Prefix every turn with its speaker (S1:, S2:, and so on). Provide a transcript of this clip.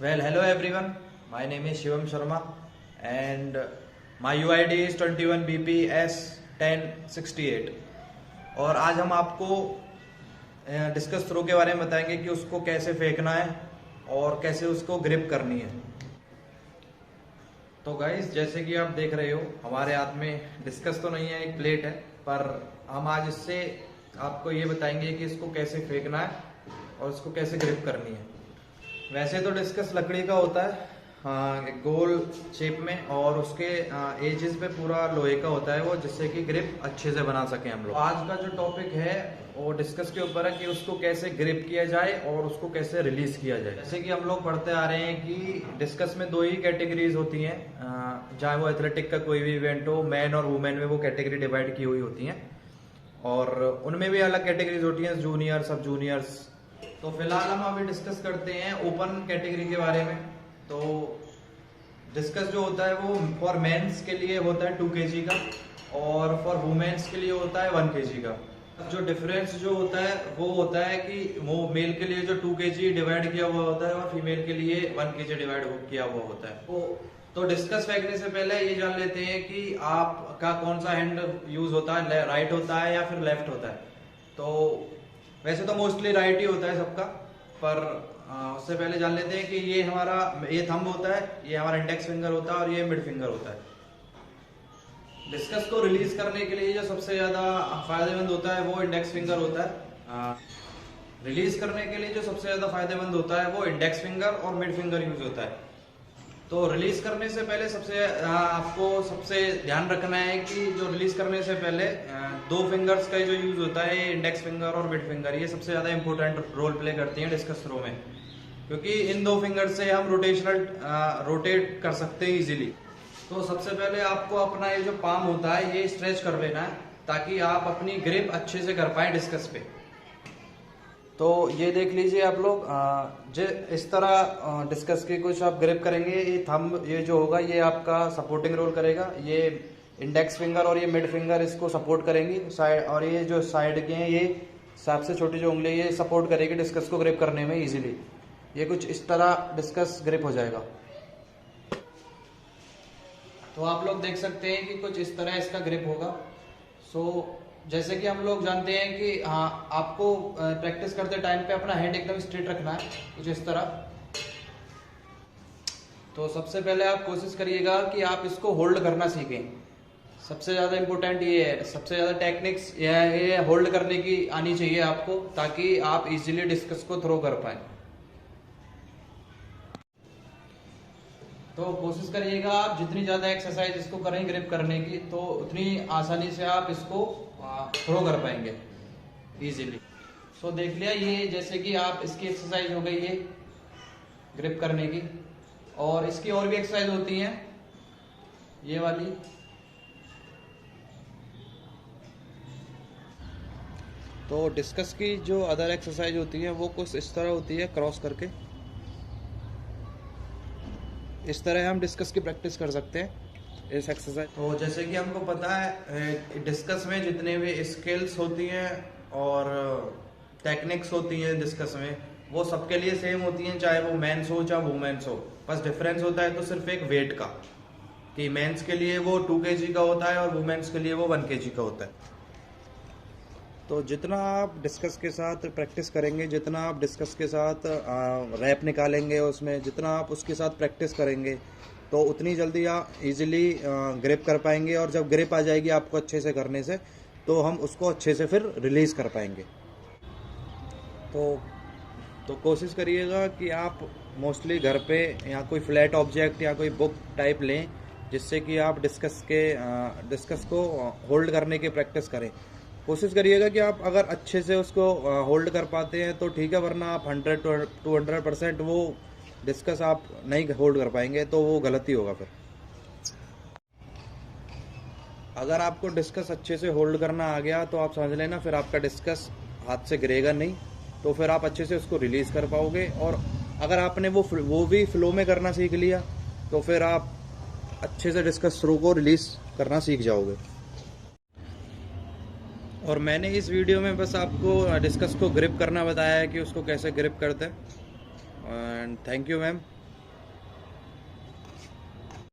S1: Well, hello everyone. My name is Shivam Sharma and my UID is 21BPS1068 और आज हम आपको discus throw के बारे में बताएंगे कि उसको कैसे फेंकना है और कैसे उसको ग्रिप करनी है। तो गाइस, जैसे कि आप देख रहे हो हमारे हाथ में डिस्कस तो नहीं है, एक प्लेट है, पर हम आज इससे आपको ये बताएंगे कि इसको कैसे फेंकना है और इसको कैसे ग्रिप करनी है। वैसे तो डिस्कस लकड़ी का होता है, हाँ, एक गोल शेप में, और उसके एजेस पे पूरा लोहे का होता है वो, जिससे कि ग्रिप अच्छे से बना सके हम लोग। आज का जो टॉपिक है वो डिस्कस के ऊपर है कि उसको कैसे ग्रिप किया जाए और उसको कैसे रिलीज किया जाए। जैसे कि हम लोग पढ़ते आ रहे हैं कि डिस्कस में दो ही कैटेगरीज होती हैं, चाहे वो एथलेटिक का कोई भी इवेंट हो, मैन और वुमेन में वो कैटेगरी डिवाइड की हुई होती हैं और उनमें भी अलग कैटेगरीज होती हैं, जूनियर, सब जूनियर्स। तो फिलहाल हम अभी डिस्कस करते हैं ओपन कैटेगरी के बारे में। तो डिस्कस जो होता है वो फॉर मेंस के लिए होता है 2 kg का और फॉर वुमेन्स के लिए होता है 1 kg का। जो डिफरेंस जो होता है वो होता है कि वो मेल के लिए जो 2 kg डिवाइड किया हुआ होता है और फीमेल के लिए 1 kg डिवाइड किया हुआ होता है। तो डिस्कस फेंकने से पहले ये जान लेते हैं कि आपका कौन सा हैंड यूज होता है, राइट होता है या फिर लेफ्ट होता है। तो वैसे तो मोस्टली राइट ही होता है सबका, पर उससे पहले जान लेते हैं कि ये हमारा ये थंब होता है, ये हमारा इंडेक्स फिंगर होता है और ये मिड फिंगर होता है। डिस्कस को रिलीज करने के लिए जो सबसे ज्यादा फायदेमंद होता है वो इंडेक्स फिंगर होता है। रिलीज करने के लिए जो सबसे ज्यादा फायदेमंद होता है वो इंडेक्स फिंगर और मिड फिंगर यूज होता है। तो रिलीज करने से पहले आपको सबसे ध्यान रखना है कि जो रिलीज करने से पहले 2 फिंगर्स का जो यूज होता है, इंडेक्स फिंगर और मिड फिंगर, ये सबसे ज्यादा इंपॉर्टेंट रोल प्ले करती हैं डिस्कस थ्रो में, क्योंकि इन 2 फिंगर से हम रोटेट कर सकते हैं इजीली। तो सबसे पहले आपको अपना ये जो पाम होता है ये स्ट्रेच कर लेना है ताकि आप अपनी ग्रिप अच्छे से कर पाए डिस्कस पे। तो ये देख लीजिए आप लोग, जो इस तरह डिस्कस की कुछ आप ग्रिप करेंगे, ये थंब ये जो होगा ये आपका सपोर्टिंग रोल करेगा, ये इंडेक्स फिंगर और ये मिड फिंगर इसको सपोर्ट करेंगी साइड, और ये जो साइड के हैं ये सबसे छोटी जो उंगली ये सपोर्ट करेगी डिस्कस को ग्रिप करने में इजीली। ये कुछ इस तरह डिस्कस ग्रिप हो जाएगा। तो आप लोग देख सकते हैं कि कुछ इस तरह इसका ग्रिप होगा। जैसे कि हम लोग जानते हैं कि हाँ, आपको प्रैक्टिस करते टाइम पे अपना हैंड एकदम स्ट्रेट रखना है, कुछ इस तरह। तो सबसे पहले आप कोशिश करिएगा कि आप इसको होल्ड करना सीखें। सबसे ज़्यादा इम्पोर्टेंट ये है, सबसे ज़्यादा टेक्निक्स ये होल्ड करने की आनी चाहिए आपको, ताकि आप इजीली डिस्कस को थ्रो कर पाए। तो कोशिश करिएगा आप जितनी ज़्यादा एक्सरसाइज इसको करें ग्रिप करने की, तो उतनी आसानी से आप इसको थ्रो कर पाएंगे इजीली। देख लिया, ये जैसे कि आप इसकी एक्सरसाइज हो गई ये ग्रिप करने की, और इसकी और भी एक्सरसाइज होती हैं ये वाली। तो डिस्कस की जो अदर एक्सरसाइज होती है वो कुछ इस तरह होती है, क्रॉस करके इस तरह हम डिस्कस की प्रैक्टिस कर सकते हैं इस एक्सरसाइज। तो जैसे कि हमको पता है डिस्कस में जितने भी स्किल्स होती हैं और टेक्निक्स होती हैं डिस्कस में, वो सबके लिए सेम होती हैं, चाहे वो मेंस हो चाहे वुमेन्स हो। बस डिफरेंस होता है तो सिर्फ एक वेट का, कि मेंस के लिए वो 2 kg का होता है और वुमेन्स के लिए वो 1 kg का होता है। तो जितना आप डिस्कस के साथ प्रैक्टिस करेंगे, जितना आप डिस्कस के साथ रैप निकालेंगे उसमें, जितना आप उसके साथ प्रैक्टिस करेंगे, तो उतनी जल्दी आप इजीली ग्रिप कर पाएंगे, और जब ग्रिप आ जाएगी आपको अच्छे से करने से, तो हम उसको अच्छे से फिर रिलीज़ कर पाएंगे। तो कोशिश करिएगा कि आप मोस्टली घर पे या कोई फ्लैट ऑब्जेक्ट या कोई बुक टाइप लें, जिससे कि आप डिस्कस को होल्ड करने की प्रैक्टिस करें। कोशिश करिएगा कि आप अगर अच्छे से उसको होल्ड कर पाते हैं तो ठीक है, वरना आप 100-200% वो डिस्कस आप नहीं होल्ड कर पाएंगे, तो वो गलती होगा फिर। अगर आपको डिस्कस अच्छे से होल्ड करना आ गया तो आप समझ लेना फिर आपका डिस्कस हाथ से गिरेगा नहीं, तो फिर आप अच्छे से उसको रिलीज़ कर पाओगे। और अगर आपने वो भी फ्लो में करना सीख लिया तो फिर आप अच्छे से डिस्कस थ्रो को रिलीज़ करना सीख जाओगे। और मैंने इस वीडियो में बस आपको डिस्कस को ग्रिप करना बताया है कि उसको कैसे ग्रिप करते हैं। And thank you ma'am.